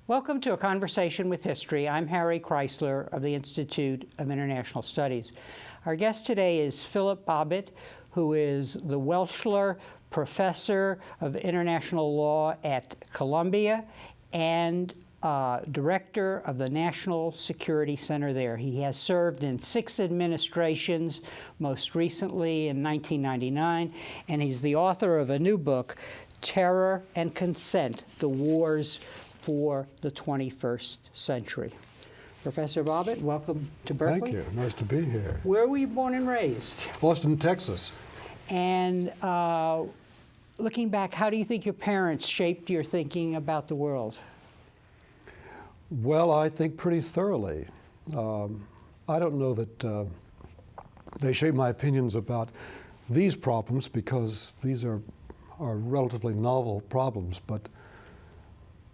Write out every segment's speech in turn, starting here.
Welcome to A Conversation with History. I'm Harry Kreisler of the Institute of International Studies. Our guest today is Philip Bobbitt, who is the Wechsler Professor of International Law at Columbia and Director of the National Security Center there. He has served in 6 administrations, most recently in 1999, and he's the author of a new book, Terror and Consent, The Wars for the 21st Century. Professor Bobbitt, welcome to Berkeley. Thank you. Nice to be here. Where were you born and raised? Austin, Texas. And looking back, how do you think your parents shaped your thinking about the world? Well, I think pretty thoroughly. I don't know that they shaped my opinions about these problems because these are relatively novel problems, but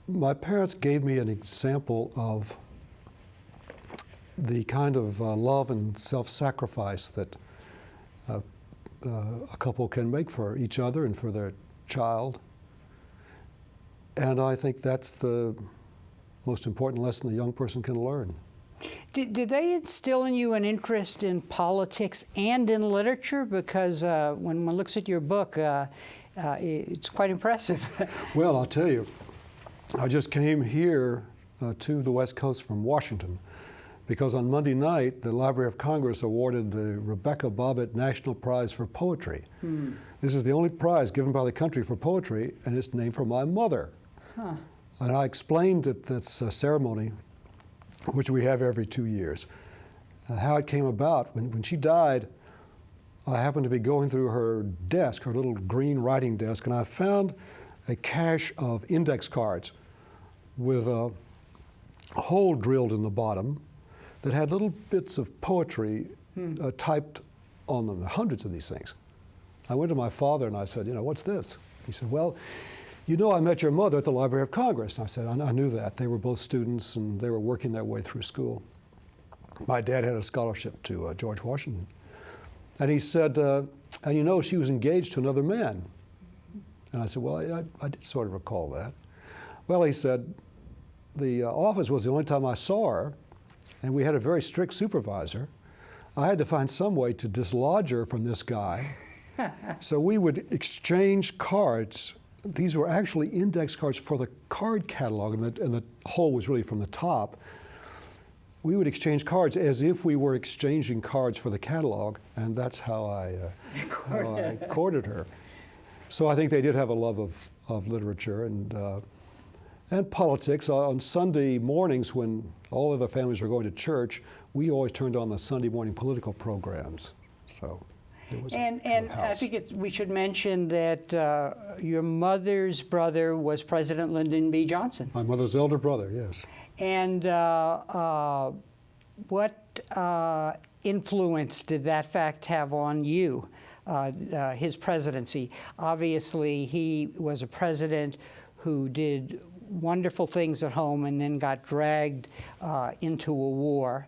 my parents gave me an example of the kind of love and self-sacrifice that a couple can make for each other and for their child. And I think that's the most important lesson a young person can learn. Did they instill in you an interest in politics and in literature? Because when one looks at your book, it's quite impressive. Well, I'll tell you, I just came here to the West Coast from Washington because on Monday night, the Library of Congress awarded the Rebecca Bobbitt National Prize for Poetry. This is the only prize given by the country for poetry, and it's named for my mother. Huh. And I explained at this ceremony, which we have every 2 years, how it came about. When she died, I happened to be going through her desk, her little green writing desk, and I found a cache of index cards with a hole drilled in the bottom that had little bits of poetry typed on them, hundreds of these things. I went to my father and I said, what's this? He said, well, I met your mother at the Library of Congress. And I said, I knew that. They were both students and they were working their way through school. My dad had a scholarship to George Washington. And he said, and she was engaged to another man. And I said, well, I did sort of recall that. Well, he said, the office was the only time I saw her, and we had a very strict supervisor. I had to find some way to dislodge her from this guy. So we would exchange cards. These were actually index cards for the card catalog, and the hole was really from the top. We would exchange cards as if we were exchanging cards for the catalog, and that's how I courted her. So I think they did have a love of literature and politics. On Sunday mornings when all of the families were going to church, we always turned on the Sunday morning political programs. So it was and house. I think we should mention that your mother's brother was President Lyndon B Johnson. My mother's elder brother, yes. And what influence did that fact have on you? His presidency. Obviously, he was a president who did wonderful things at home and then got dragged into a war.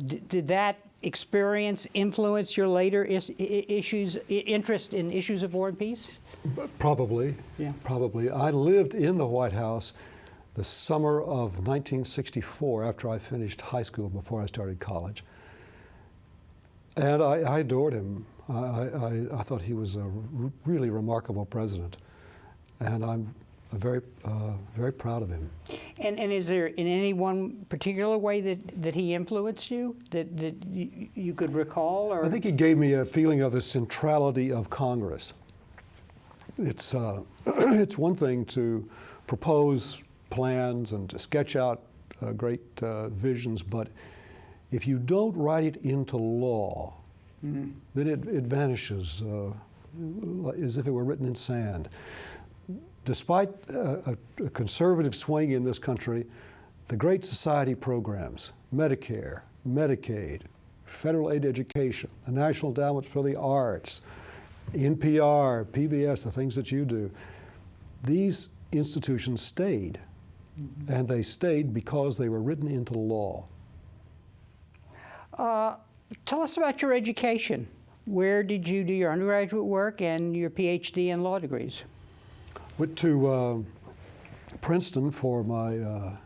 Did that experience influence your later interest in issues of war and peace? Probably. Yeah. Probably. I lived in the White House the summer of 1964 after I finished high school, before I started college. And I adored him. I thought he was a really remarkable president, and I'm very proud of him. And is there in any one particular way that he influenced you that you could recall? Or? I think he gave me a feeling of the centrality of Congress. It's it's one thing to propose plans and to sketch out great visions, but if you don't write it into law, then it vanishes as if it were written in sand. Despite a conservative swing in this country, the Great Society programs, Medicare, Medicaid, federal aid education, the National Endowment for the Arts, NPR, PBS, the things that you do, these institutions stayed. And they stayed because they were written into law. Tell us about your education. Where did you do your undergraduate work and your PhD and law degrees? Went to Princeton for my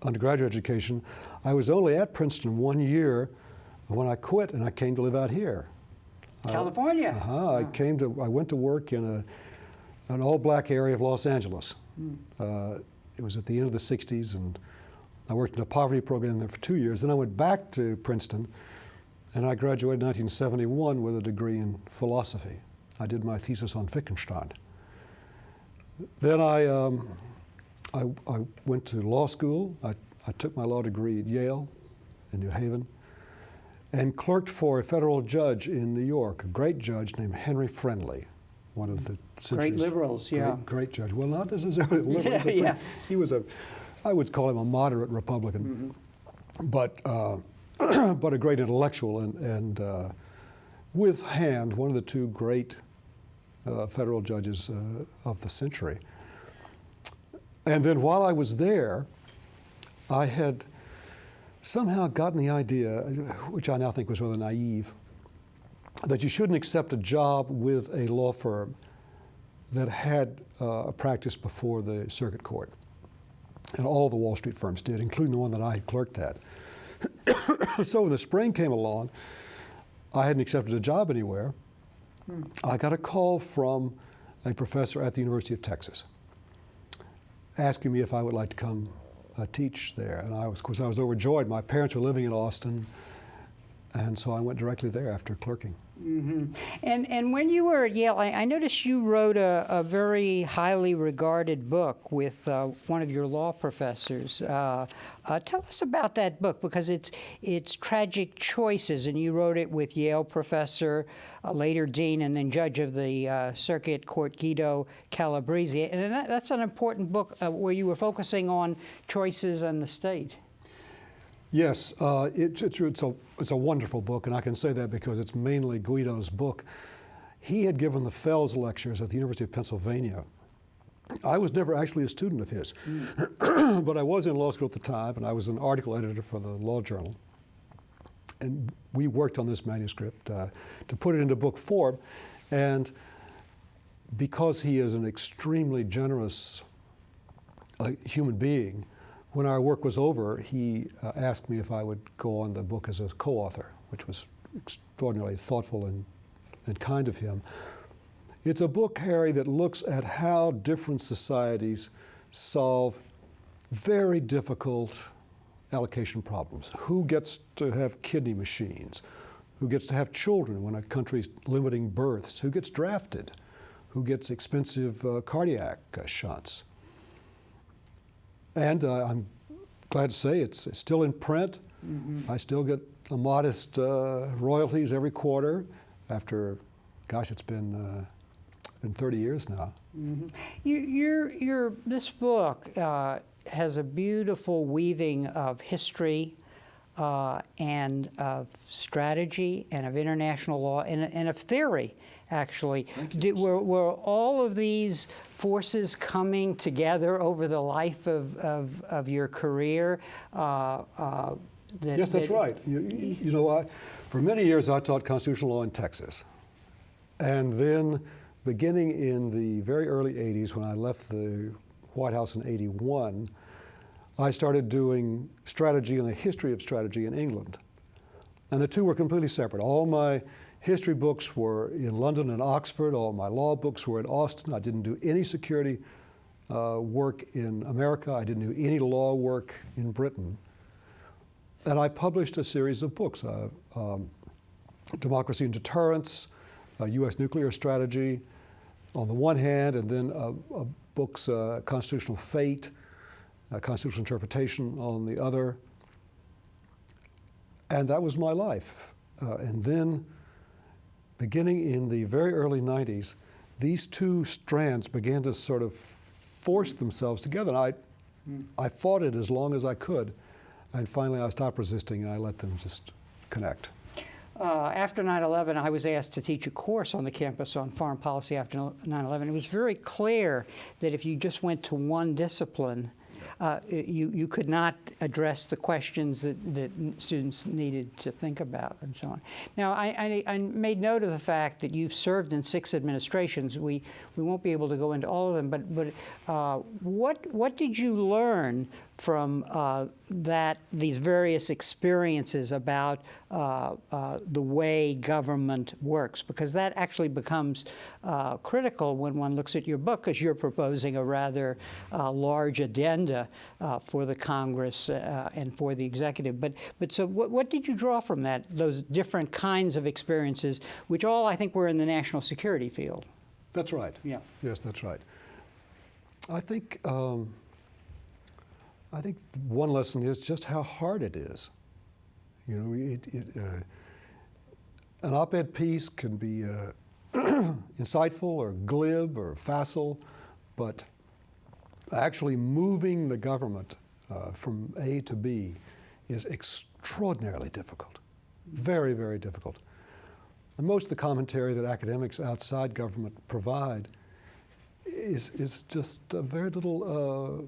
undergraduate education. I was only at Princeton 1 year when I quit and I came to live out here. California. I went to work in an all-black area of Los Angeles. It was at the end of the 60s, and I worked in a poverty program there for 2 years. Then I went back to Princeton, and I graduated in 1971 with a degree in philosophy. I did my thesis on Wittgenstein. Then I went to law school. I took my law degree at Yale in New Haven and clerked for a federal judge in New York, a great judge named Henry Friendly, one of the century's Great liberals, yeah. Great judge. Well, not necessarily a liberal. Yeah. He was I would call him a moderate Republican, but a great intellectual and with Hand, one of the two great federal judges of the century. And then while I was there, I had somehow gotten the idea, which I now think was rather naive, that you shouldn't accept a job with a law firm that had a practice before the circuit court. And all the Wall Street firms did, including the one that I had clerked at. So when the spring came along, I hadn't accepted a job anywhere. I got a call from a professor at the University of Texas asking me if I would like to come teach there. And of course, I was overjoyed. My parents were living in Austin, and so I went directly there after clerking. And when you were at Yale, I noticed you wrote a very highly regarded book with one of your law professors. Tell us about that book, because it's Tragic Choices, and you wrote it with Yale professor, later dean, and then judge of the Circuit Court Guido Calabrese. And that's an important book where you were focusing on choices and the state. Yes, it's a wonderful book, and I can say that because it's mainly Guido's book. He had given the Fells lectures at the University of Pennsylvania. I was never actually a student of his, but I was in law school at the time, and I was an article editor for the Law Journal. And we worked on this manuscript to put it into book form. And because he is an extremely generous human being, when our work was over, he asked me if I would go on the book as a co-author, which was extraordinarily thoughtful and kind of him. It's a book, Harry, that looks at how different societies solve very difficult allocation problems. Who gets to have kidney machines? Who gets to have children when a country's limiting births? Who gets drafted? Who gets expensive cardiac shunts? And I'm glad to say it's still in print. I still get a modest royalties every quarter after, gosh, it's been 30 years now. This book has a beautiful weaving of history and of strategy and of international law and of theory, actually. Were all of these forces coming together over the life of your career? Yes, that's right. You know, for many years I taught constitutional law in Texas. And then beginning in the very early 80s, when I left the White House in 81, I started doing strategy and the history of strategy in England. And the two were completely separate. All my history books were in London and Oxford. All my law books were in Austin. I didn't do any security work in America. I didn't do any law work in Britain. And I published a series of books, Democracy and Deterrence, U.S. Nuclear Strategy on the one hand, and then books, Constitutional Fate, Constitutional Interpretation on the other. And that was my life. And then, beginning in the very early 90s, these two strands began to sort of force themselves together. And I fought it as long as I could. And finally, I stopped resisting, and I let them just connect. After 9/11, I was asked to teach a course on the campus on foreign policy after 9/11. It was very clear that if you just went to one discipline, you could not address the questions that students needed to think about and so on. Now, I made note of the fact that you've served in 6 administrations. We won't be able to go into all of them, but what did you learn from these various experiences about the way government works? Because that actually becomes critical when one looks at your book, because you're proposing a rather large addenda for the Congress and for the executive. But so what did you draw from that, those different kinds of experiences, which all I think were in the national security field? That's right. Yeah. Yes, that's right. I think one lesson is just how hard it is. You know, an op-ed piece can be insightful or glib or facile, but actually moving the government from A to B is extraordinarily difficult, very, very difficult. And most of the commentary that academics outside government provide is just very little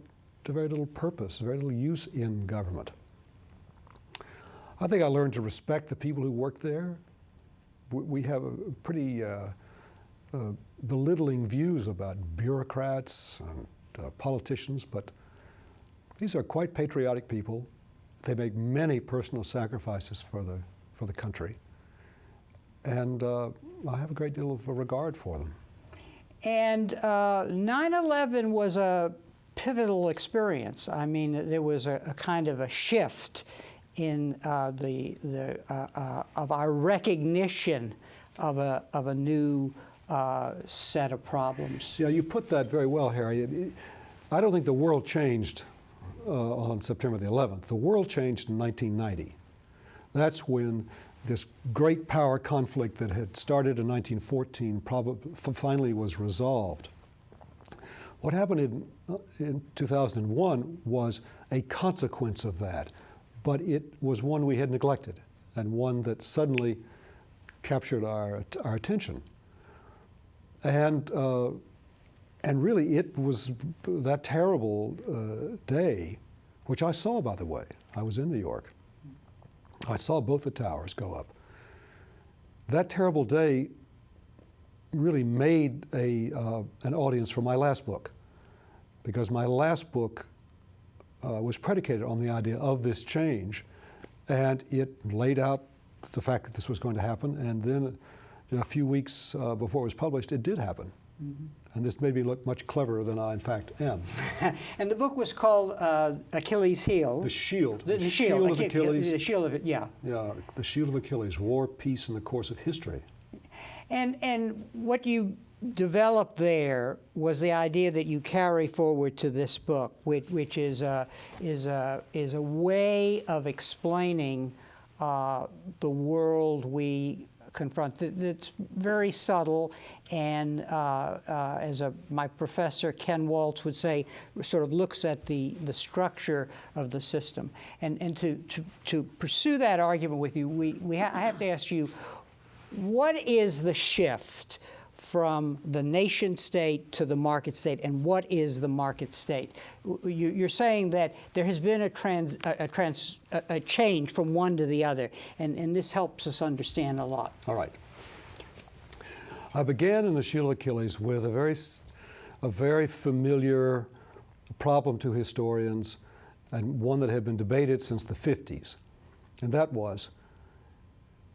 purpose, very little use in government. I think I learned to respect the people who work there. We have a pretty belittling views about bureaucrats and politicians, but these are quite patriotic people. They make many personal sacrifices for the country, and I have a great deal of regard for them. And 9/11 was a pivotal experience. I mean, there was a kind of a shift in of our recognition of a new set of problems. Yeah, you put that very well, Harry. I don't think the world changed on September the 11th. The world changed in 1990. That's when this great power conflict that had started in 1914 finally was resolved. What happened in 2001 was a consequence of that, but it was one we had neglected and one that suddenly captured our attention. And really it was that terrible day, which I saw, by the way. I was in New York. I saw both the towers go up. That terrible day really made an audience for my last book, because my last book was predicated on the idea of this change, and it laid out the fact that this was going to happen, and then a few weeks before it was published, it did happen. Mm-hmm. And this made me look much cleverer than I, in fact, am. And the book was called Achilles' Heel. The Shield. The Shield of Achilles. The Shield of it, yeah. Yeah, the Shield of Achilles, War, Peace, and the Course of History. And what you developed there was the idea that you carry forward to this book, which is a way of explaining the world we confront. It's very subtle, and as my professor Ken Waltz would say, sort of looks at the structure of the system. And to pursue that argument with you, I have to ask you, what is the shift from the nation state to the market state, and what is the market state? You're saying that there has been a change from one to the other, and this helps us understand a lot. All right. I began in the Shield of Achilles with a very familiar problem to historians, and one that had been debated since the 50s, and that was,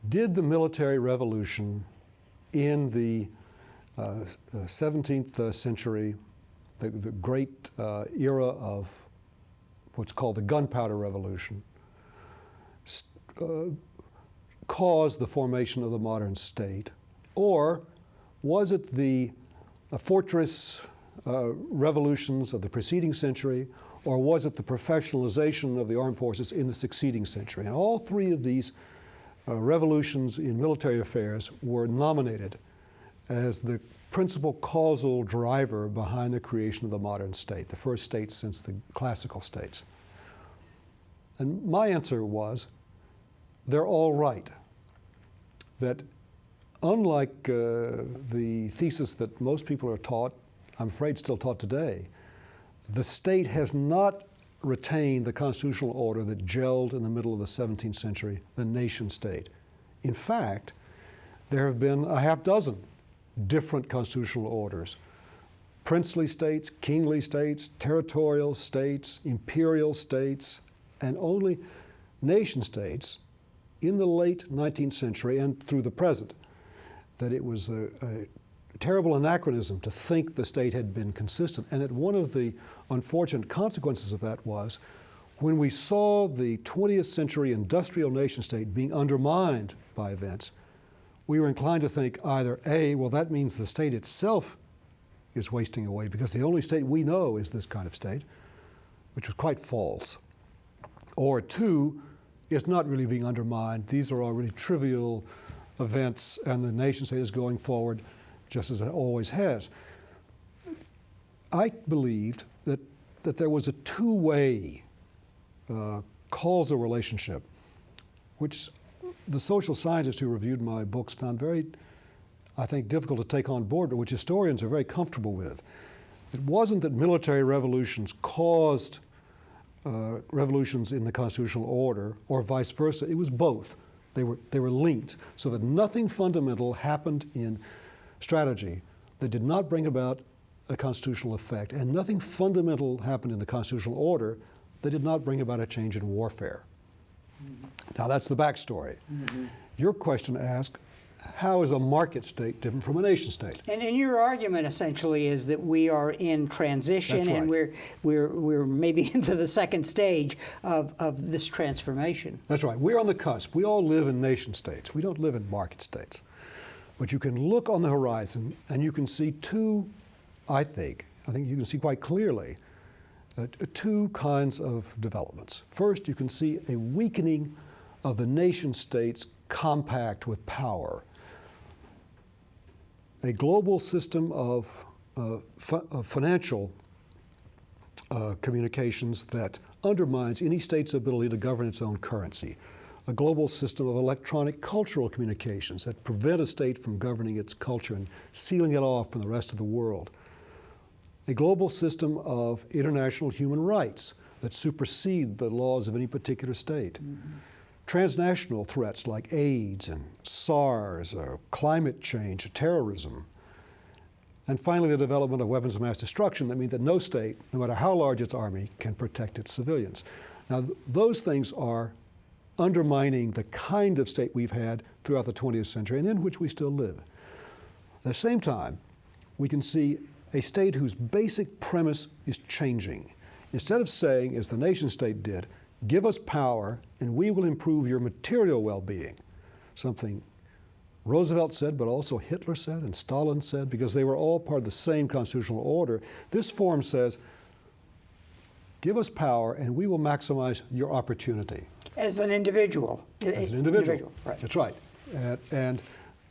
did the military revolution in the 17th century, the great era of what's called the Gunpowder Revolution, cause the formation of the modern state? Or was it the fortress revolutions of the preceding century, or was it the professionalization of the armed forces in the succeeding century? And all three of these revolutions in military affairs were nominated as the principal causal driver behind the creation of the modern state, the first state since the classical states. And my answer was, they're all right. That unlike the thesis that most people are taught, I'm afraid still taught today, the state has not retain the constitutional order that gelled in the middle of the 17th century, the nation state. In fact, there have been a half dozen different constitutional orders. Princely states, kingly states, territorial states, imperial states, and only nation states in the late 19th century and through the present, that it was a terrible anachronism to think the state had been consistent, and that one of the unfortunate consequences of that was when we saw the 20th century industrial nation state being undermined by events, we were inclined to think either A, well, that means the state itself is wasting away because the only state we know is this kind of state, which was quite false, or two, it's not really being undermined. These are already trivial events, and the nation state is going forward just as it always has. I believed that there was a two-way causal relationship, which the social scientists who reviewed my books found very, I think, difficult to take on board, but which historians are very comfortable with. It wasn't that military revolutions caused revolutions in the constitutional order, or vice versa. It was both. They were linked, so that nothing fundamental happened in strategy that did not bring about a constitutional effect, and nothing fundamental happened in the constitutional order that did not bring about a change in warfare. Mm-hmm. Now that's the backstory. Mm-hmm. Your question asked, how is a market state different from a nation state? And your argument essentially is that we are in transition. That's right. And we're maybe into the second stage of this transformation. That's right. We're on the cusp. We all live in nation states. We don't live in market states. But you can look on the horizon and you can see two, I think you can see quite clearly two kinds of developments. First, you can see a weakening of the nation state's compact with power. A global system of financial communications that undermines any state's ability to govern its own currency. A global system of electronic cultural communications that prevent a state from governing its culture and sealing it off from the rest of the world. A global system of international human rights that supersede the laws of any particular state. Mm-hmm. Transnational threats like AIDS and SARS, or climate change, terrorism. And finally, the development of weapons of mass destruction that mean that no state, no matter how large its army, can protect its civilians. Now, those things are undermining the kind of state we've had throughout the 20th century and in which we still live. At the same time, we can see a state whose basic premise is changing. Instead of saying, as the nation state did, give us power and we will improve your material well-being, something Roosevelt said, but also Hitler said and Stalin said, because they were all part of the same constitutional order. This form says, give us power and we will maximize your opportunity. As an individual. As an individual. Right. That's right. And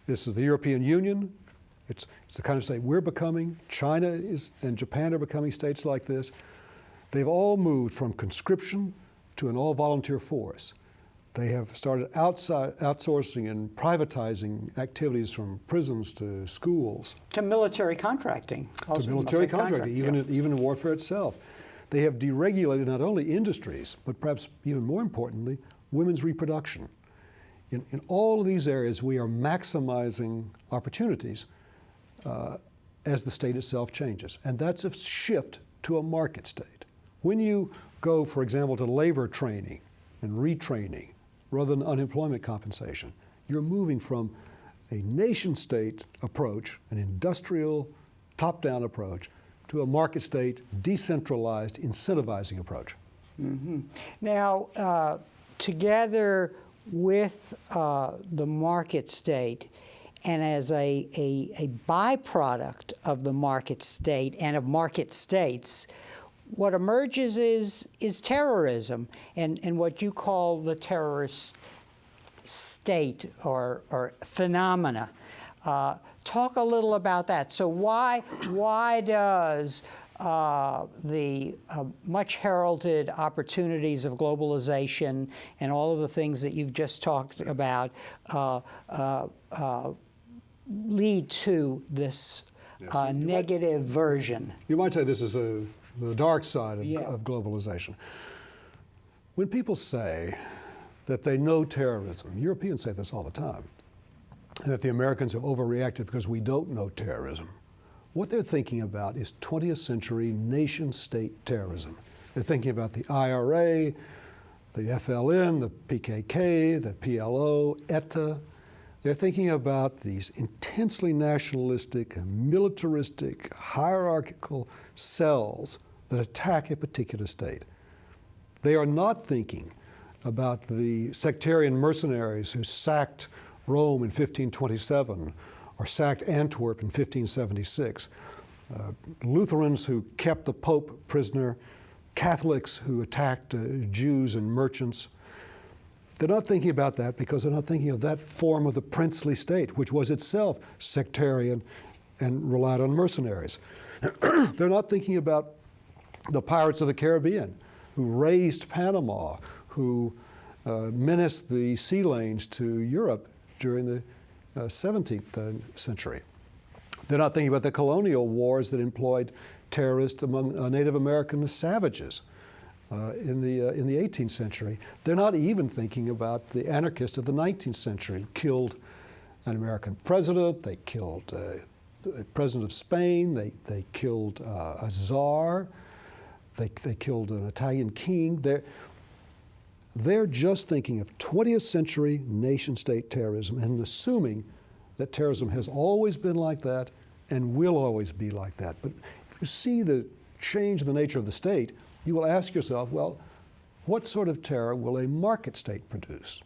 this is the European Union. It's the kind of state we're becoming. China and Japan are becoming states like this. They've all moved from conscription to an all-volunteer force. They have started outsourcing and privatizing activities from prisons to schools. To military contracting. To military contracting, even in warfare itself. They have deregulated not only industries, but perhaps even more importantly, women's reproduction. In all of these areas, we are maximizing opportunities as the state itself changes. And that's a shift to a market state. When you go, for example, to labor training and retraining rather than unemployment compensation, you're moving from a nation-state approach, an industrial, top-down approach, to a market state, decentralized, incentivizing approach. Mm-hmm. Now, together with the market state, and as a byproduct of the market state and of market states, what emerges is terrorism and what you call the terrorist state or phenomena. Talk a little about that. So why does the much heralded opportunities of globalization and all of the things that you've just talked about lead to this negative version? You might say this is the dark side of globalization. When people say that they know terrorism, Europeans say this all the time, and that the Americans have overreacted because we don't know terrorism, what they're thinking about is 20th century nation-state terrorism. They're thinking about the IRA, the FLN, the PKK, the PLO, ETA. They're thinking about these intensely nationalistic, militaristic, hierarchical cells that attack a particular state. They are not thinking about the sectarian mercenaries who sacked Rome in 1527 or sacked Antwerp in 1576, Lutherans who kept the Pope prisoner, Catholics who attacked Jews and merchants. They're not thinking about that because they're not thinking of that form of the princely state, which was itself sectarian and relied on mercenaries. They're not thinking about the pirates of the Caribbean who razed Panama, who menaced the sea lanes to Europe during the 17th century. They're not thinking about the colonial wars that employed terrorists among Native American savages in the 18th century. They're not even thinking about the anarchists of the 19th century. Killed an American president, they killed the president of Spain, they killed a czar, they killed an Italian king. They're just thinking of 20th century nation-state terrorism and assuming that terrorism has always been like that and will always be like that. But if you see the change in the nature of the state, you will ask yourself, well, what sort of terror will a market state produce?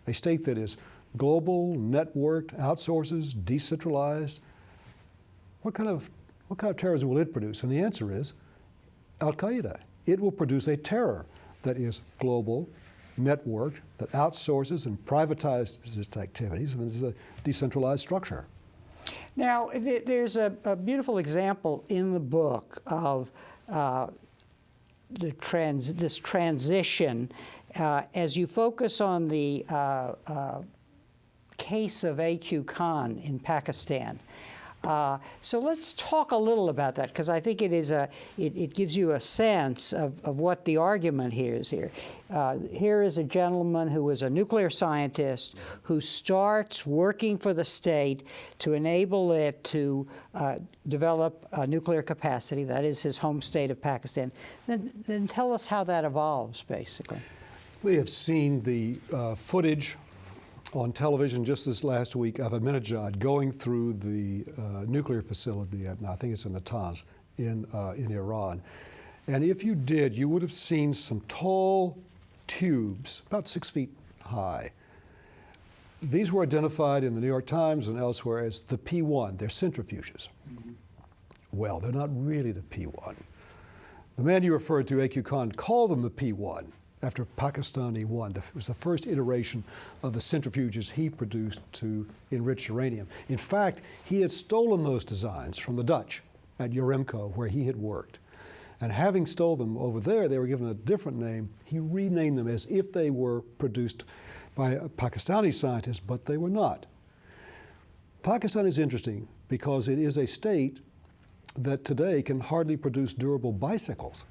A state that is global, networked, outsources, decentralized. What kind of terrorism will it produce? And the answer is Al-Qaeda. It will produce a terror that is global, networked, that outsources and privatizes its activities, and is a decentralized structure. Now, there's a beautiful example in the book of this transition as you focus on the case of A.Q. Khan in Pakistan. So let's talk a little about that, because I think it gives you a sense of what the argument here is here. Here is a gentleman who was a nuclear scientist who starts working for the state to enable it to develop a nuclear capacity. That is his home state of Pakistan. Then tell us how that evolves, basically. We have seen the footage on television just this last week of Ahmadinejad going through the nuclear facility at, I think it's in Natanz, in Iran. And if you did, you would have seen some tall tubes, about 6 feet high. These were identified in the New York Times and elsewhere as the P1. They're centrifuges. Mm-hmm. Well, they're not really the P1. The man you referred to, A.Q. Khan, called them the P1. After Pakistani 1. It was the first iteration of the centrifuges he produced to enrich uranium. In fact, he had stolen those designs from the Dutch at Yaremko, where he had worked. And having stolen them over there, they were given a different name. He renamed them as if they were produced by a Pakistani scientist, but they were not. Pakistan is interesting because it is a state that today can hardly produce durable bicycles,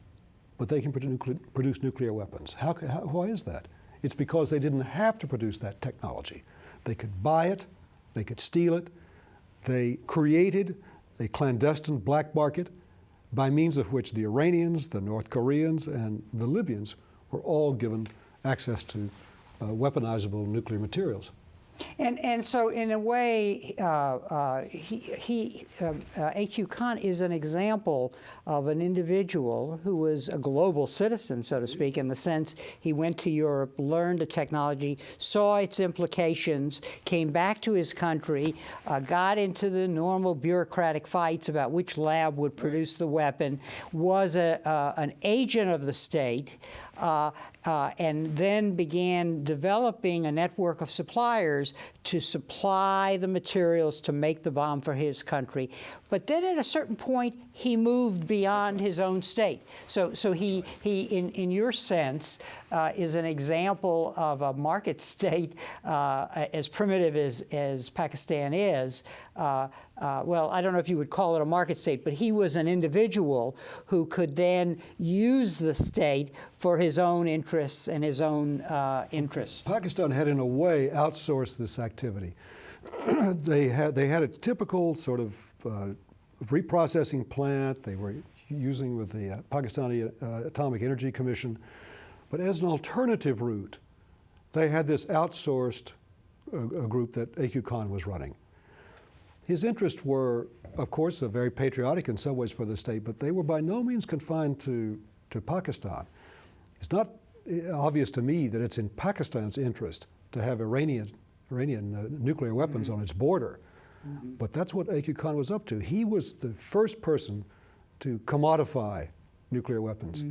but they can produce nuclear weapons. Why is that? It's because they didn't have to produce that technology. They could buy it, they could steal it. They created a clandestine black market by means of which the Iranians, the North Koreans, and the Libyans were all given access to weaponizable nuclear materials. And so, in a way, A.Q. Khan is an example of an individual who was a global citizen, so to speak, in the sense he went to Europe, learned the technology, saw its implications, came back to his country, got into the normal bureaucratic fights about which lab would produce the weapon, was an agent of the state, and then began developing a network of suppliers to supply the materials to make the bomb for his country. But then at a certain point, he moved beyond his own state. So he in your sense, is an example of a market state as primitive as Pakistan is. Well, I don't know if you would call it a market state, but he was an individual who could then use the state for his own interests and his own interests. Pakistan had, in a way, outsourced this activity. They had a typical sort of reprocessing plant they were using with the Pakistani Atomic Energy Commission. But as an alternative route, they had this outsourced group that A.Q. Khan was running. His interests were, of course, very patriotic in some ways for the state, but they were by no means confined to Pakistan. It's not obvious to me that it's in Pakistan's interest to have Iranian nuclear weapons on its border. But that's what A.Q. Khan was up to. He was the first person to commodify nuclear weapons.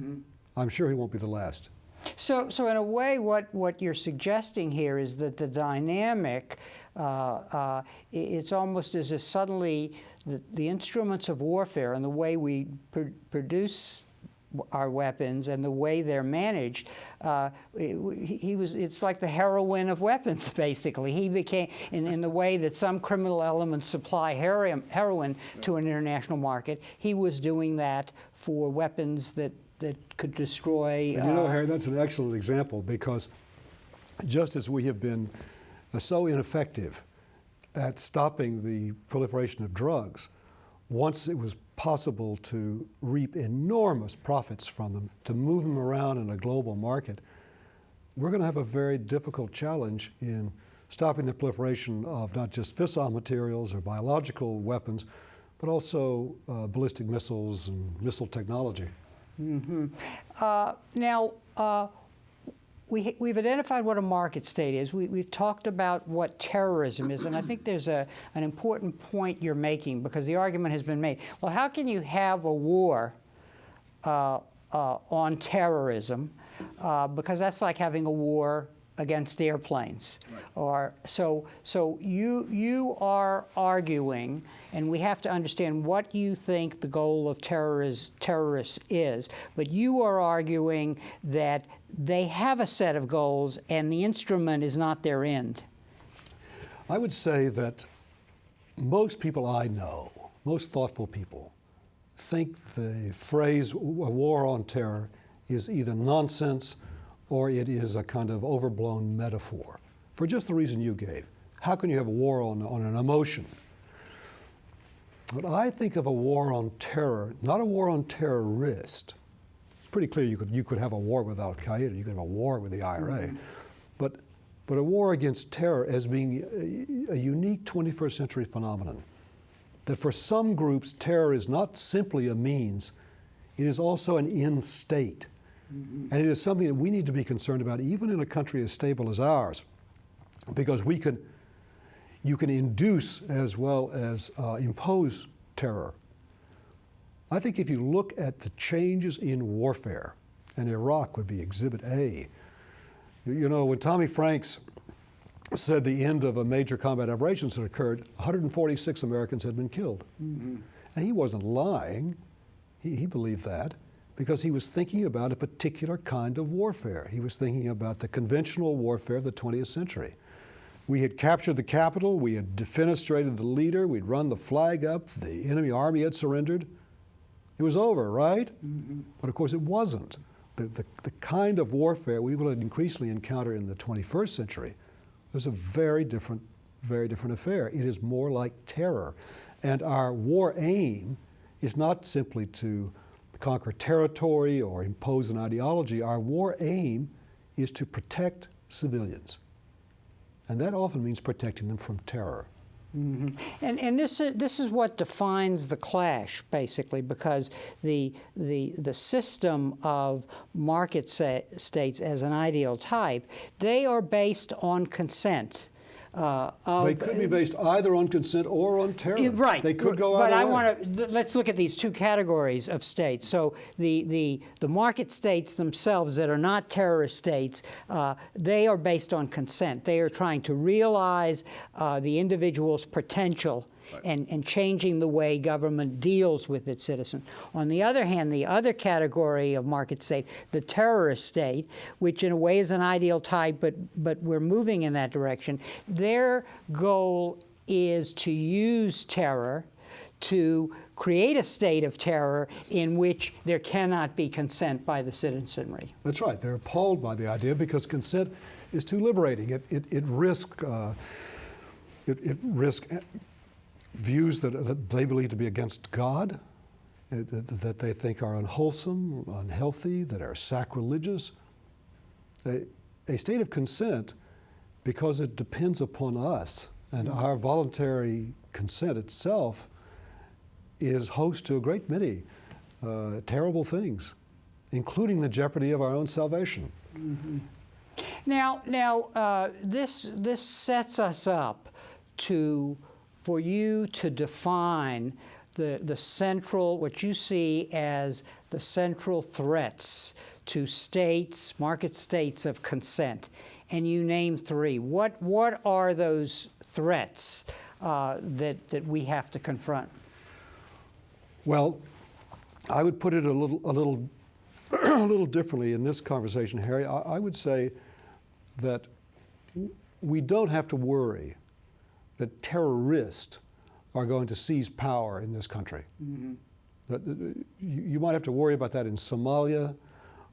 I'm sure he won't be the last. So in a way, what you're suggesting here is that the dynamic, it's almost as if suddenly the instruments of warfare and the way we produce our weapons and the way they're managed, it's like the heroine of weapons, basically. He became, in the way that some criminal elements supply heroin to an international market, he was doing that for weapons that could destroy. And you know, Harry, that's an excellent example, because just as we have been so ineffective at stopping the proliferation of drugs, once it was possible to reap enormous profits from them, to move them around in a global market, we're going to have a very difficult challenge in stopping the proliferation of not just fissile materials or biological weapons, but also ballistic missiles and missile technology. Now, we've identified what a market state is. We've talked about what terrorism is, and I think there's an important point you're making, because the argument has been made. Well, how can you have a war on terrorism? Because that's like having a war against airplanes. Right. Or so you are arguing, and we have to understand what you think the goal of terrorists is, but you are arguing that they have a set of goals and the instrument is not their end. I would say that most people I know, most thoughtful people, think the phrase "a war on terror" is either nonsense or it is a kind of overblown metaphor, for just the reason you gave. How can you have a war on an emotion? But I think of a war on terror, not a war on terrorist. It's pretty clear you could have a war with Al Qaeda, you could have a war with the IRA, but a war against terror as being a unique 21st century phenomenon. That for some groups, terror is not simply a means, it is also an end state. And it is something that we need to be concerned about, even in a country as stable as ours, because you can induce as well as impose terror. I think if you look at the changes in warfare, and Iraq would be Exhibit A. You know, when Tommy Franks said the end of a major combat operations had occurred, 146 Americans had been killed. And he wasn't lying. He believed that, because he was thinking about a particular kind of warfare. He was thinking about the conventional warfare of the 20th century. We had captured the capital, we had defenestrated the leader, we'd run the flag up, the enemy army had surrendered. It was over, right? But of course it wasn't. The kind of warfare we will increasingly encounter in the 21st century is a very different affair. It is more like terror. And our war aim is not simply to conquer territory or impose an ideology. Our war aim is to protect civilians. And that often means protecting them from terror. And this is what defines the clash, basically, because the system of market states as an ideal type, they are based on consent. They could be based either on consent or on terror. Right. They could go either way. But let's look at these two categories of states. So the market states themselves that are not terrorist states, they are based on consent. They are trying to realize the individual's potential and changing the way government deals with its citizens. On the other hand, the other category of market state, the terrorist state, which in a way is an ideal type, but we're moving in that direction, their goal is to use terror to create a state of terror in which there cannot be consent by the citizenry. That's right. They're appalled by the idea because consent is too liberating. It risks views that they believe to be against God, that they think are unwholesome, unhealthy, that are sacrilegious. A state of consent, because it depends upon us and our voluntary consent itself, is host to a great many terrible things, including the jeopardy of our own salvation. Mm-hmm. Now, this sets us up for you to define the central, what you see as the central threats to states, market states of consent, and you name three. What are those threats that we have to confront? Well, I would put it a little a little differently in this conversation, Harry. I would say that we don't have to worry that terrorists are going to seize power in this country. Mm-hmm. You might have to worry about that in Somalia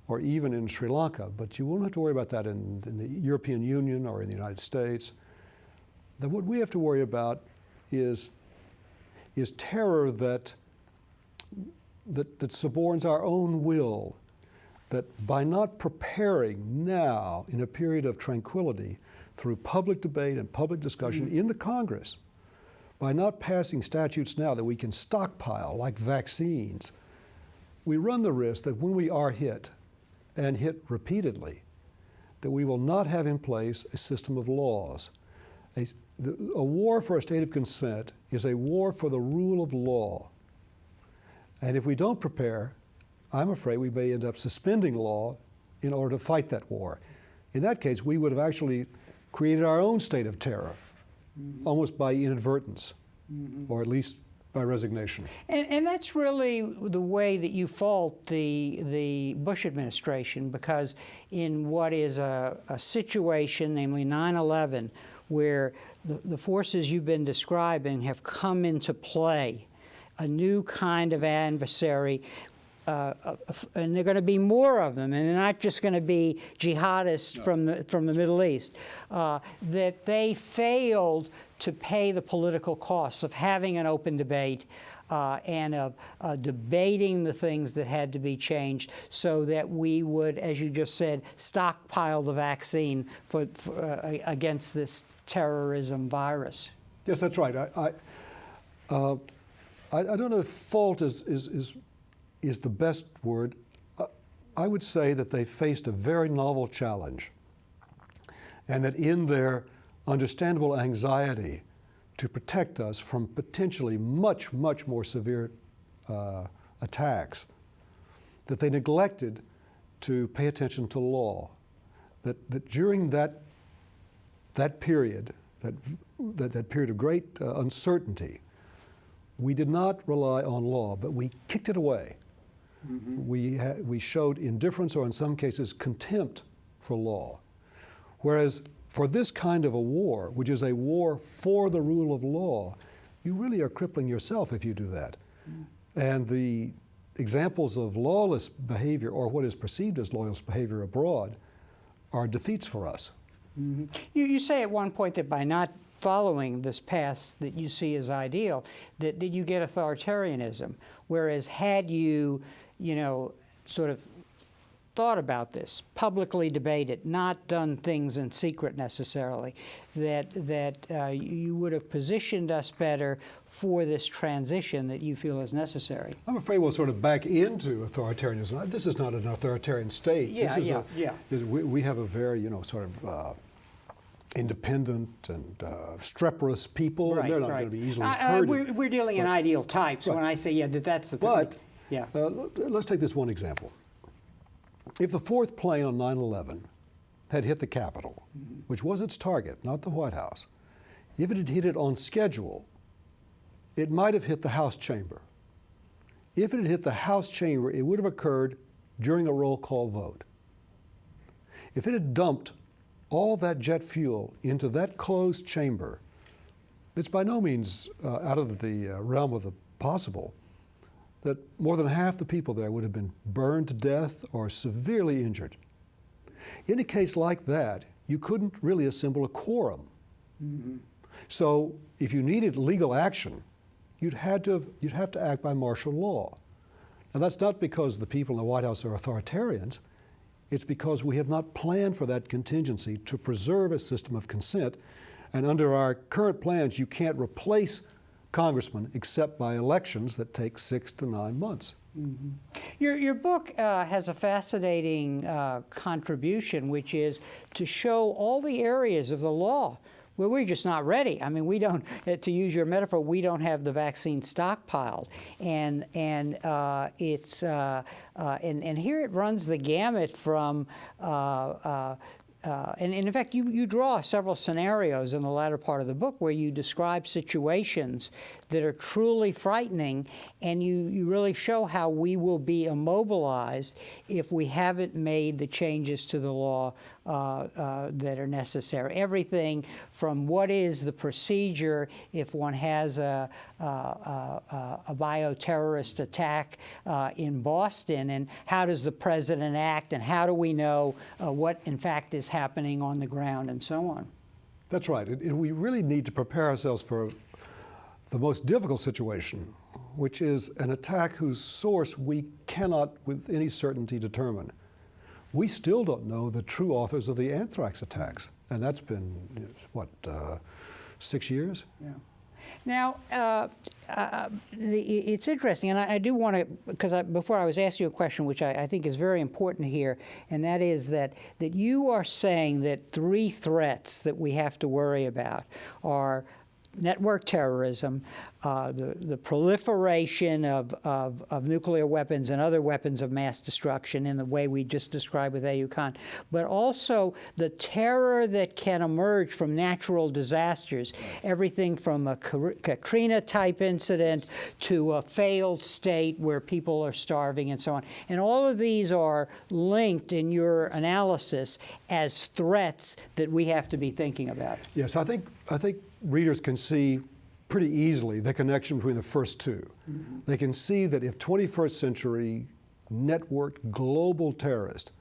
or even in Sri Lanka, but you won't have to worry about that in the European Union or in the United States. That what we have to worry about is terror that suborns our own will, that by not preparing now in a period of tranquility through public debate and public discussion in the Congress, by not passing statutes now that we can stockpile like vaccines, we run the risk that when we are hit, and hit repeatedly, that we will not have in place a system of laws. A war for a state of consent is a war for the rule of law. And if we don't prepare, I'm afraid we may end up suspending law in order to fight that war. In that case, we would have actually created our own state of terror, almost by inadvertence, or at least by resignation. And that's really the way that you fault the Bush administration, because in what is a situation, namely 9/11, where the forces you've been describing have come into play, a new kind of adversary, and there are going to be more of them, and they're not just going to be jihadists from the Middle East, that they failed to pay the political costs of having an open debate and of debating the things that had to be changed so that we would, as you just said, stockpile the vaccine against this terrorism virus. Yes, that's right. I don't know if fault is the best word. I would say that they faced a very novel challenge, and that in their understandable anxiety to protect us from potentially much, much more severe attacks, that they neglected to pay attention to law. That during that period, that period of great uncertainty, we did not rely on law, but we kicked it away. Mm-hmm. We showed indifference, or in some cases contempt for law. Whereas for this kind of a war, which is a war for the rule of law, you really are crippling yourself if you do that. And the examples of lawless behavior, or what is perceived as lawless behavior abroad, are defeats for us. Mm-hmm. You say at one point that by not following this path that you see as ideal, that you get authoritarianism. Whereas had you, sort of thought about this, publicly debated, not done things in secret necessarily, that you would have positioned us better for this transition that you feel is necessary. I'm afraid we'll sort of back into authoritarianism. This is not an authoritarian state. We have a very, sort of independent and streperous people, and they're not going to be easily herded. We're dealing in ideal types when I say, that's the thing. But let's take this one example. If the fourth plane on 9/11 had hit the Capitol, which was its target, not the White House, if it had hit it on schedule, it might have hit the House chamber. If it had hit the House chamber, it would have occurred during a roll call vote. If it had dumped all that jet fuel into that closed chamber, it's by no means out of the realm of the possible that more than half the people there would have been burned to death or severely injured. In a case like that, you couldn't really assemble a quorum. Mm-hmm. So if you needed legal action, you'd have to act by martial law. Now that's not because the people in the White House are authoritarians. It's because we have not planned for that contingency to preserve a system of consent. And under our current plans, you can't replace congressmen except by elections that take 6 to 9 months. Mm-hmm. Your book has a fascinating contribution, which is to show all the areas of the law where we're just not ready. I mean, we don't, to use your metaphor, we don't have the vaccine stockpiled, and here it runs the gamut from. And in fact, you draw several scenarios in the latter part of the book where you describe situations that are truly frightening, and you really show how we will be immobilized if we haven't made the changes to the law that are necessary. Everything from what is the procedure if one has a bioterrorist attack in Boston, and how does the president act, and how do we know what in fact is happening on the ground, and so on. That's right. And we really need to prepare ourselves for the most difficult situation, which is an attack whose source we cannot with any certainty determine. We still don't know the true authors of the anthrax attacks, and that's been, what, 6 years? Yeah. Now, it's interesting, and I do want to, because before I was asking you a question, which I think is very important here, and that is that you are saying that 3 threats that we have to worry about are network terrorism, the proliferation of nuclear weapons and other weapons of mass destruction in the way we just described with AUCON, but also the terror that can emerge from natural disasters, everything from a Katrina-type incident to a failed state where people are starving and so on. And all of these are linked in your analysis as threats that we have to be thinking about. Yes, I think readers can see pretty easily the connection between the first two. Mm-hmm. They can see that if 21st century networked global terrorist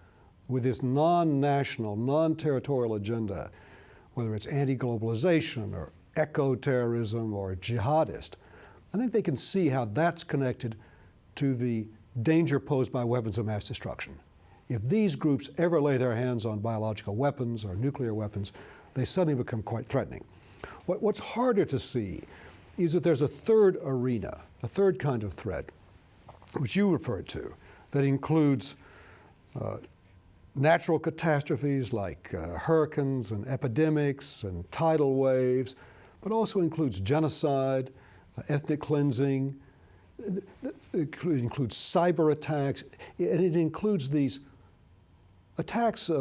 with this non-national, non-territorial agenda, whether it's anti-globalization or eco-terrorism or jihadist, I think they can see how that's connected to the danger posed by weapons of mass destruction. If these groups ever lay their hands on biological weapons or nuclear weapons, they suddenly become quite threatening. What's harder to see is that there's a third arena, a third kind of threat, which you referred to, that includes natural catastrophes like hurricanes and epidemics and tidal waves, but also includes genocide, ethnic cleansing. It includes cyber attacks, and it includes these attacks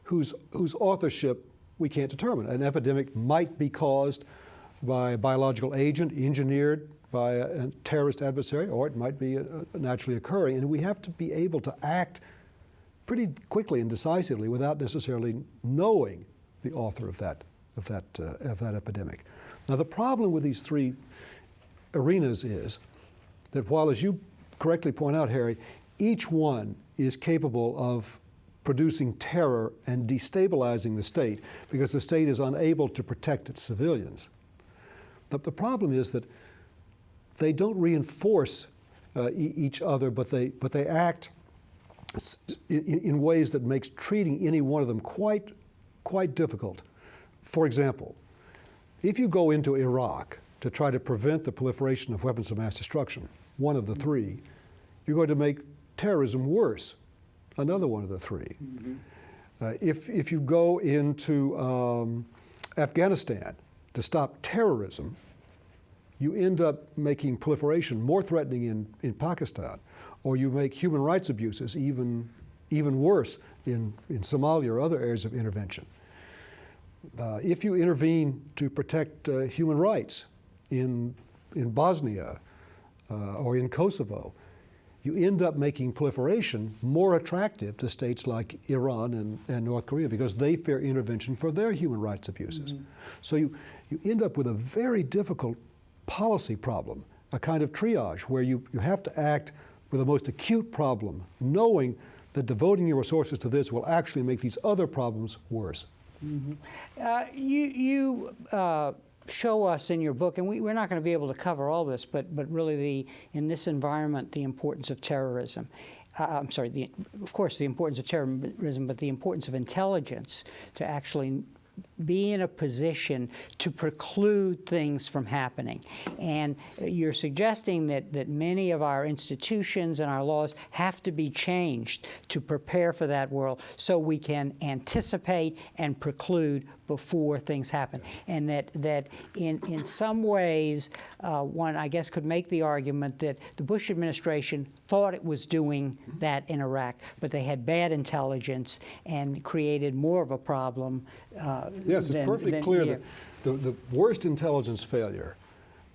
whose authorship we can't determine. An epidemic might be caused by a biological agent engineered by a terrorist adversary, or it might be naturally occurring. And we have to be able to act pretty quickly and decisively without necessarily knowing the author of that epidemic. Now, the problem with these 3 arenas is that while, as you correctly point out, Harry, each one is capable of producing terror and destabilizing the state because the state is unable to protect its civilians. But the problem is that they don't reinforce each other, but they act in ways that makes treating any one of them quite difficult. For example, if you go into Iraq to try to prevent the proliferation of weapons of mass destruction, one of the 3, you're going to make terrorism worse. Another one of the 3. Mm-hmm. If you go into Afghanistan to stop terrorism, you end up making proliferation more threatening in Pakistan, or you make human rights abuses even worse in Somalia or other areas of intervention. If you intervene to protect human rights in Bosnia or in Kosovo, you end up making proliferation more attractive to states like Iran and North Korea because they fear intervention for their human rights abuses. Mm-hmm. So you end up with a very difficult policy problem, a kind of triage where you have to act with the most acute problem, knowing that devoting your resources to this will actually make these other problems worse. Mm-hmm. You show us in your book, and we're not going to be able to cover all this, but really in this environment, the importance of terrorism. I'm sorry, of course, the importance of terrorism, but the importance of intelligence to actually be in a position to preclude things from happening. And you're suggesting that many of our institutions and our laws have to be changed to prepare for that world so we can anticipate and preclude before things happen. And that in some ways, one, I guess, could make the argument that the Bush administration thought it was doing that in Iraq, but they had bad intelligence and created more of a problem. Yes, it's perfectly clear that the worst intelligence failure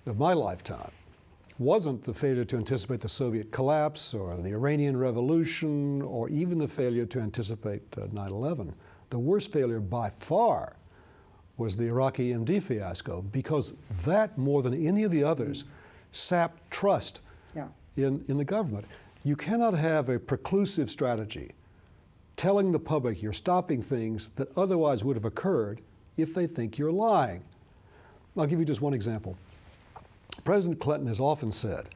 of my lifetime wasn't the failure to anticipate the Soviet collapse or the Iranian Revolution or even the failure to anticipate 9/11. The worst failure by far was the Iraqi MD fiasco, because that, more than any of the others, sapped trust in the government. You cannot have a preclusive strategy telling the public you're stopping things that otherwise would have occurred if they think you're lying. I'll give you just one example. President Clinton has often said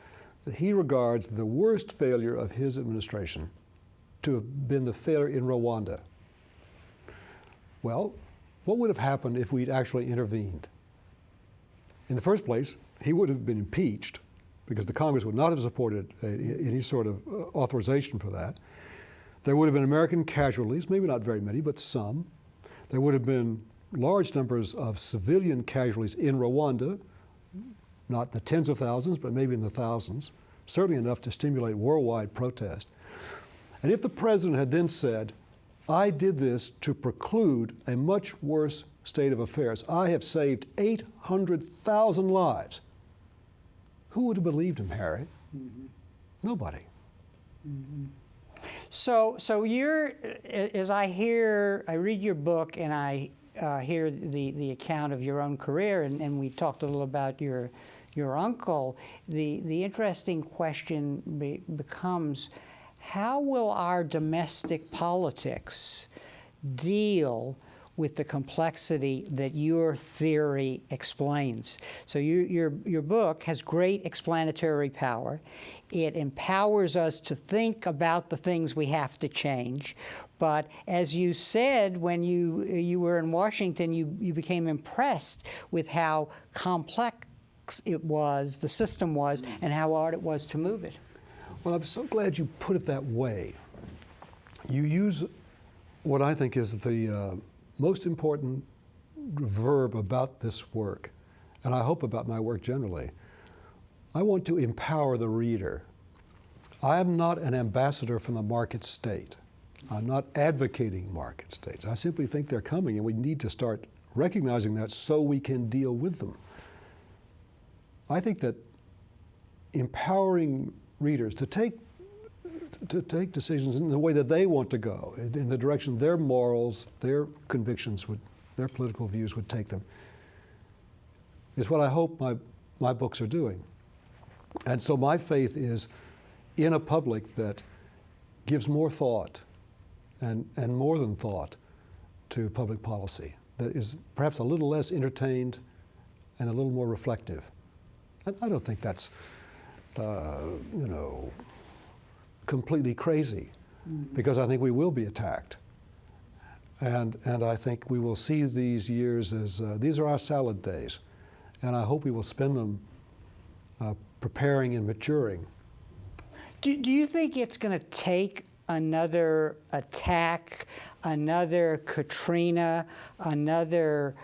that he regards the worst failure of his administration to have been the failure in Rwanda. Well, what would have happened if we'd actually intervened? In the first place, he would have been impeached because the Congress would not have supported any sort of authorization for that. There would have been American casualties, maybe not very many, but some. There would have been large numbers of civilian casualties in Rwanda, not the tens of thousands, but maybe in the thousands, certainly enough to stimulate worldwide protest. And if the president had then said, I did this to preclude a much worse state of affairs, I have saved 800,000 lives, who would have believed him, Harry? Mm-hmm. Nobody. Mm-hmm. So you're, as I read your book and I hear the account of your own career, and we talked a little about your uncle, the interesting question becomes, how will our domestic politics deal with the complexity that your theory explains? So your book has great explanatory power. It empowers us to think about the things we have to change. But as you said, when you were in Washington, you became impressed with how complex it was, the system was, and how hard it was to move it. Well, I'm so glad you put it that way. You use what I think is the most important verb about this work, and I hope about my work generally. I want to empower the reader. I am not an ambassador from the market state. I'm not advocating market states. I simply think they're coming, and we need to start recognizing that so we can deal with them. I think that empowering readers to take decisions in the way that they want to go, in the direction their morals, their convictions, their political views would take them, is what I hope my books are doing. And so my faith is in a public that gives more thought and more than thought to public policy, that is perhaps a little less entertained and a little more reflective. And I don't think that's completely crazy, because I think we will be attacked. And I think we will see these years as, these are our salad days. And I hope we will spend them preparing and maturing. Do you think it's going to take another attack, another Katrina, another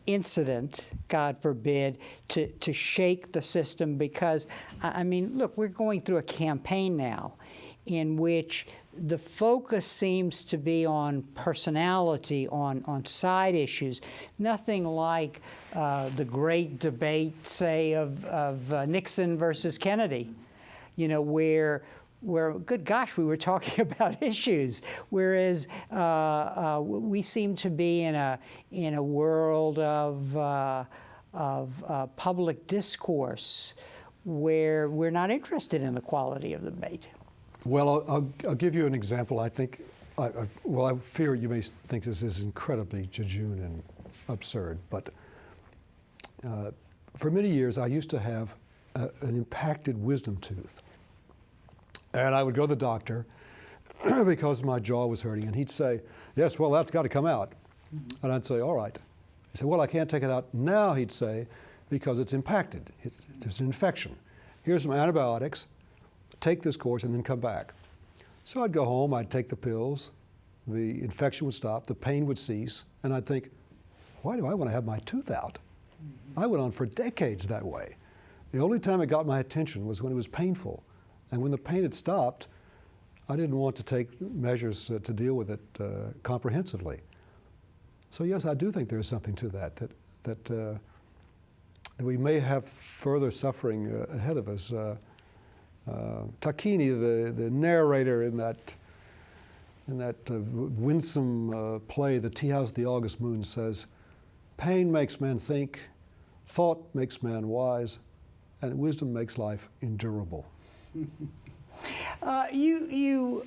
incident, God forbid, to shake the system? Because, I mean, look, we're going through a campaign now, in which the focus seems to be on personality, on side issues, nothing like the great debate, say, of Nixon versus Kennedy, you know, where good gosh, we were talking about issues, whereas we seem to be in a world of public discourse where we're not interested in the quality of the debate. Well, I'll give you an example. I think, I fear you may think this is incredibly jejune and absurd, but for many years I used to have an impacted wisdom tooth. And I would go to the doctor because my jaw was hurting, and he'd say, yes, well, that's got to come out. And I'd say, all right. He said, well, I can't take it out now, he'd say, because it's impacted. There's an infection. Here's some antibiotics. Take this course and then come back. So I'd go home, I'd take the pills, the infection would stop, the pain would cease, and I'd think, why do I want to have my tooth out? I went on for decades that way. The only time it got my attention was when it was painful. And when the pain had stopped, I didn't want to take measures to deal with it comprehensively. So yes, I do think there is something to that we may have further suffering ahead of us. Tacchini, the narrator in that winsome play, The Tea House of the August Moon, says, pain makes man think, thought makes man wise, and wisdom makes life endurable. You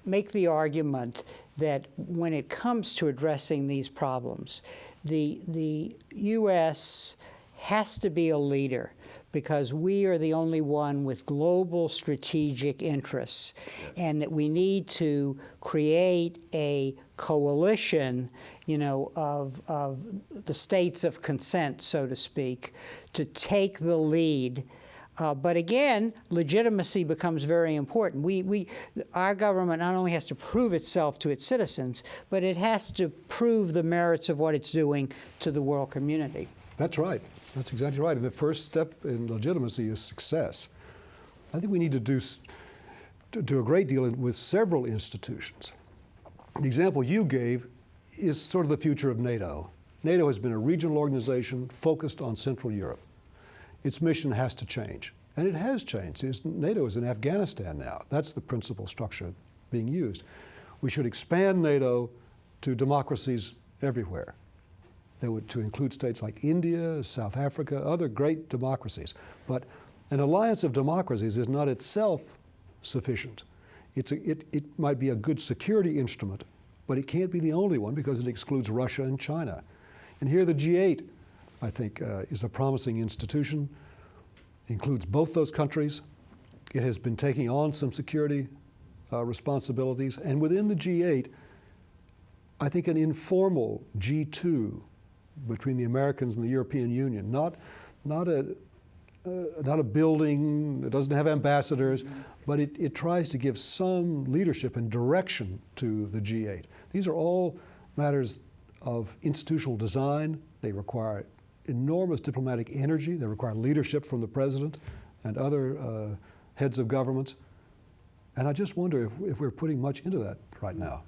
make the argument that when it comes to addressing these problems, the U.S. has to be a leader because we are the only one with global strategic interests, and that we need to create a coalition, you know, of the states of consent, so to speak, to take the lead. But again, legitimacy becomes very important. Our government not only has to prove itself to its citizens, but it has to prove the merits of what it's doing to the world community. That's right. That's exactly right. And the first step in legitimacy is success. I think we need to do a great deal with several institutions. The example you gave is sort of the future of NATO. NATO has been a regional organization focused on Central Europe. Its mission has to change, and it has changed. NATO is in Afghanistan now. That's the principal structure being used. We should expand NATO to democracies everywhere. To include states like India, South Africa, other great democracies. But an alliance of democracies is not itself sufficient. It might be a good security instrument, but it can't be the only one because it excludes Russia and China. And here the G8, I think, is a promising institution. It includes both those countries. It has been taking on some security responsibilities. And within the G8, I think an informal G2 between the Americans and the European Union, not a building, it doesn't have ambassadors, but it tries to give some leadership and direction to the G8. These are all matters of institutional design. They require enormous diplomatic energy. They require leadership from the president and other heads of governments. And I just wonder if we're putting much into that right now.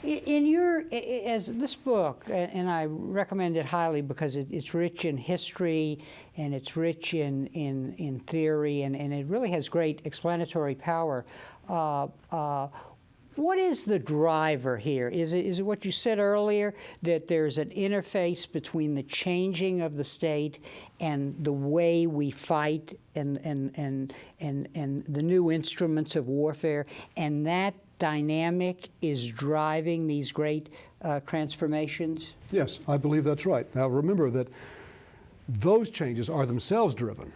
As this book, and I recommend it highly because it's rich in history and it's rich in theory, and it really has great explanatory power. What is the driver here? Is it what you said earlier, that there's an interface between the changing of the state and the way we fight and the new instruments of warfare, and that dynamic is driving these great transformations? Yes, I believe that's right. Now remember that those changes are themselves driven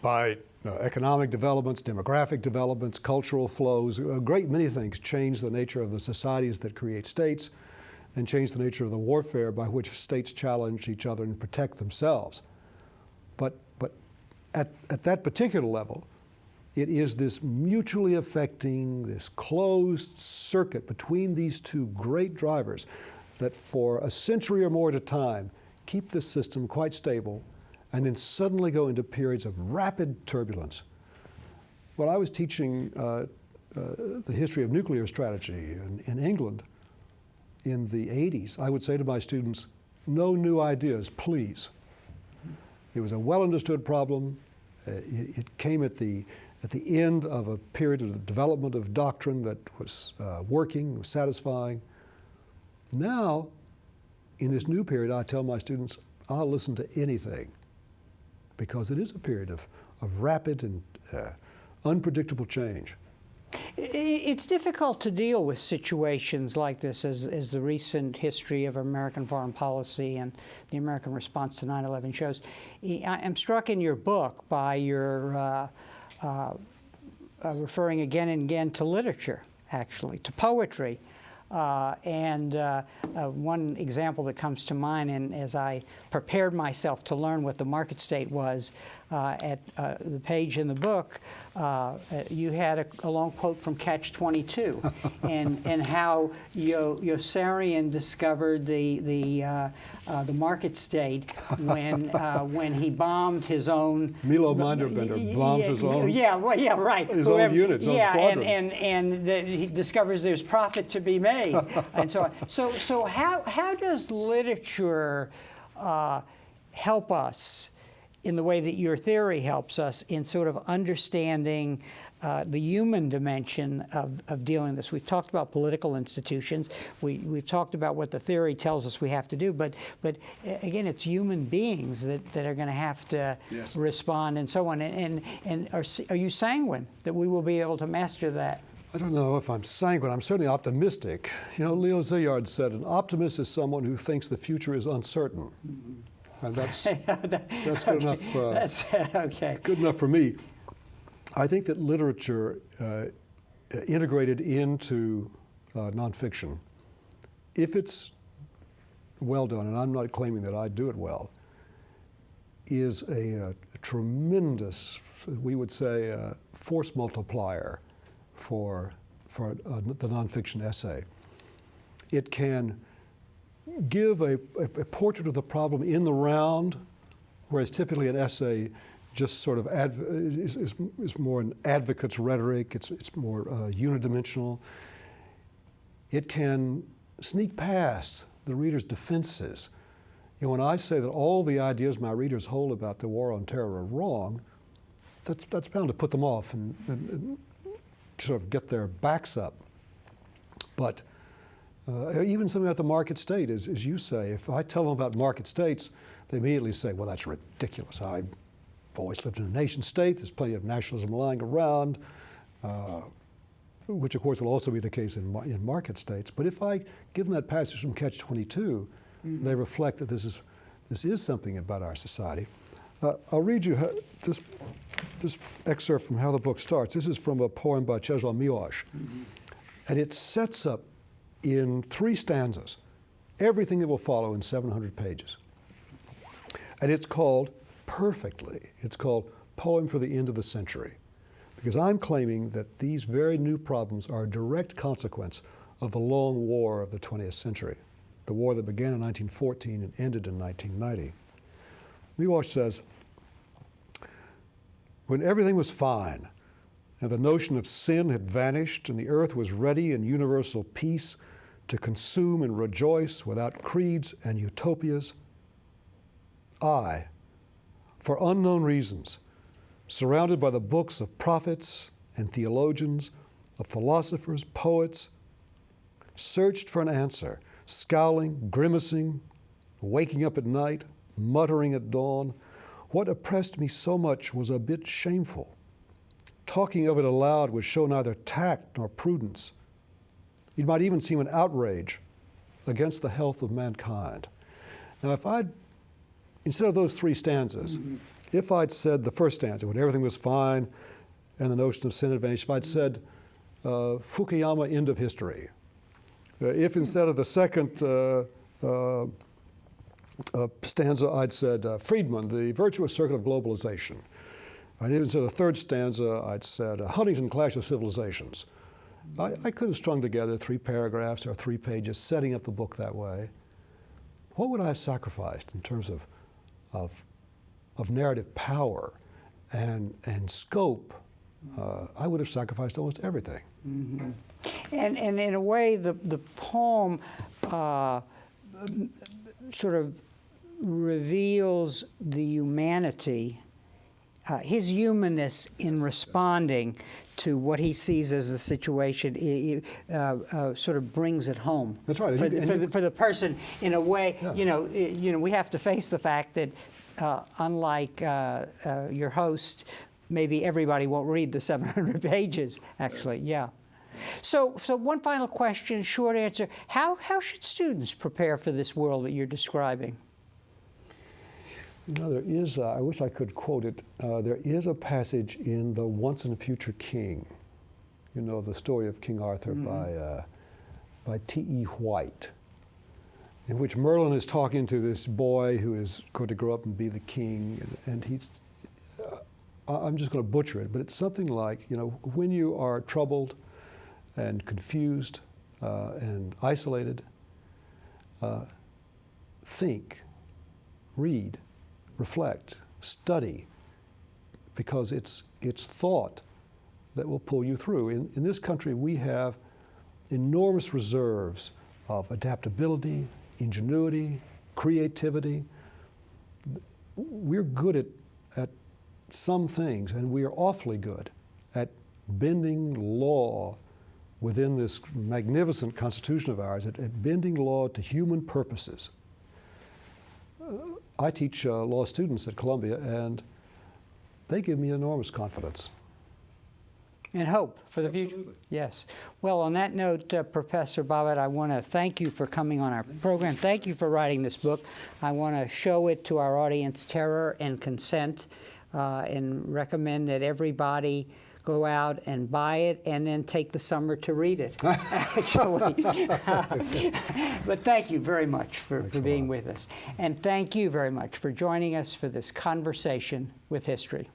by economic developments, demographic developments, cultural flows. A great many things change the nature of the societies that create states and change the nature of the warfare by which states challenge each other and protect themselves. But at that particular level, it is this mutually affecting, this closed circuit between these two great drivers that for a century or more at a time keep this system quite stable and then suddenly go into periods of rapid turbulence. When I was teaching the history of nuclear strategy in England in the 80s, I would say to my students, no new ideas, please. It was a well-understood problem. It came at the end of a period of development of doctrine that was working, was satisfying. Now, in this new period, I tell my students, I'll listen to anything, because it is a period of rapid and unpredictable change. It's difficult to deal with situations like this, as the recent history of American foreign policy and the American response to 9/11 shows. I'm struck in your book by your referring again and again to literature, actually, to poetry. One example that comes to mind, and as I prepared myself to learn what the market state was, at the page in the book, you had a long quote from Catch-22, and how Yossarian discovered the market state when he bombed his own. Milo Minderbender bombs his own. Yeah, well, yeah, right. His own unit, his own squadron. And he discovers there's profit to be made, and so on. So how does literature help us in the way that your theory helps us in sort of understanding the human dimension of dealing with this? We've talked about political institutions. We've talked about what the theory tells us we have to do. But again, it's human beings that are going to have to respond and so on. And are you sanguine that we will be able to master that? I don't know if I'm sanguine. I'm certainly optimistic. You know, Leo Szilard said, an optimist is someone who thinks the future is uncertain. And that's good enough. That's okay. Good enough for me. I think that literature integrated into nonfiction, if it's well done, and I'm not claiming that I do it well, is a tremendous, we would say, force multiplier for the nonfiction essay. It can give a portrait of the problem in the round, whereas typically an essay just sort of is more an advocate's rhetoric. It's more unidimensional. It can sneak past the reader's defenses. You know, when I say that all the ideas my readers hold about the war on terror are wrong, that's bound to put them off and sort of get their backs up. But even something about the market state, as you say, if I tell them about market states, they immediately say, well, that's ridiculous. I've always lived in a nation state. There's plenty of nationalism lying around, which of course will also be the case in market states. But if I give them that passage from Catch-22, they reflect that this is something about our society. I'll read you this excerpt from how the book starts. This is from a poem by Czesław Miłosz. And it sets up in 3 stanzas everything that will follow in 700 pages. And it's called, perfectly, it's called Poem for the End of the Century. Because I'm claiming that these very new problems are a direct consequence of the long war of the 20th century, the war that began in 1914 and ended in 1990. Miłosz says, when everything was fine, and the notion of sin had vanished, and the earth was ready in universal peace to consume and rejoice without creeds and utopias, I, for unknown reasons, surrounded by the books of prophets and theologians, of philosophers, poets, searched for an answer, scowling, grimacing, waking up at night, muttering at dawn. What oppressed me so much was a bit shameful. Talking of it aloud would show neither tact nor prudence. It might even seem an outrage against the health of mankind. Now, if I'd, instead of those 3 stanzas, if I'd said the first stanza, when everything was fine and the notion of sin had vanished, if I'd said Fukuyama, end of history, if instead of the second stanza I'd said Friedman, the virtuous circle of globalization, and even instead of the third stanza I'd said Huntington, Clash of Civilizations, I could have strung together 3 paragraphs or 3 pages setting up the book that way. What would I have sacrificed in terms of narrative power and scope I would have sacrificed almost everything. Mm-hmm. And in a way, the poem sort of reveals the humanity, his humanness in responding to what he sees as the situation. Sort of brings it home. That's right. For the person, in a way. Yeah. We have to face the fact that unlike your host, maybe everybody won't read the 700 pages. Actually, yeah. So one final question, short answer. How should students prepare for this world that you're describing? There is, I wish I could quote it, there is a passage in the Once and Future King, the story of King Arthur by T.E. White, in which Merlin is talking to this boy who is going to grow up and be the king, and he's, I'm just going to butcher it, but it's something like, when you are troubled and confused and isolated, think, read, reflect, study, because it's thought that will pull you through. In this country, we have enormous reserves of adaptability, ingenuity, creativity. We're good at some things, and we are awfully good at bending law within this magnificent Constitution of ours, at bending law to human purposes. I teach law students at Columbia, and they give me enormous confidence. And hope for the Absolutely. future. Yes. Well, on that note, Professor Bobbitt, I want to thank you for coming on our program. Thank you for writing this book. I want to show it to our audience, Terror and Consent, and recommend that everybody go out and buy it and then take the summer to read it, actually. But thank you very much for being with us. And thank you very much for joining us for this conversation with history.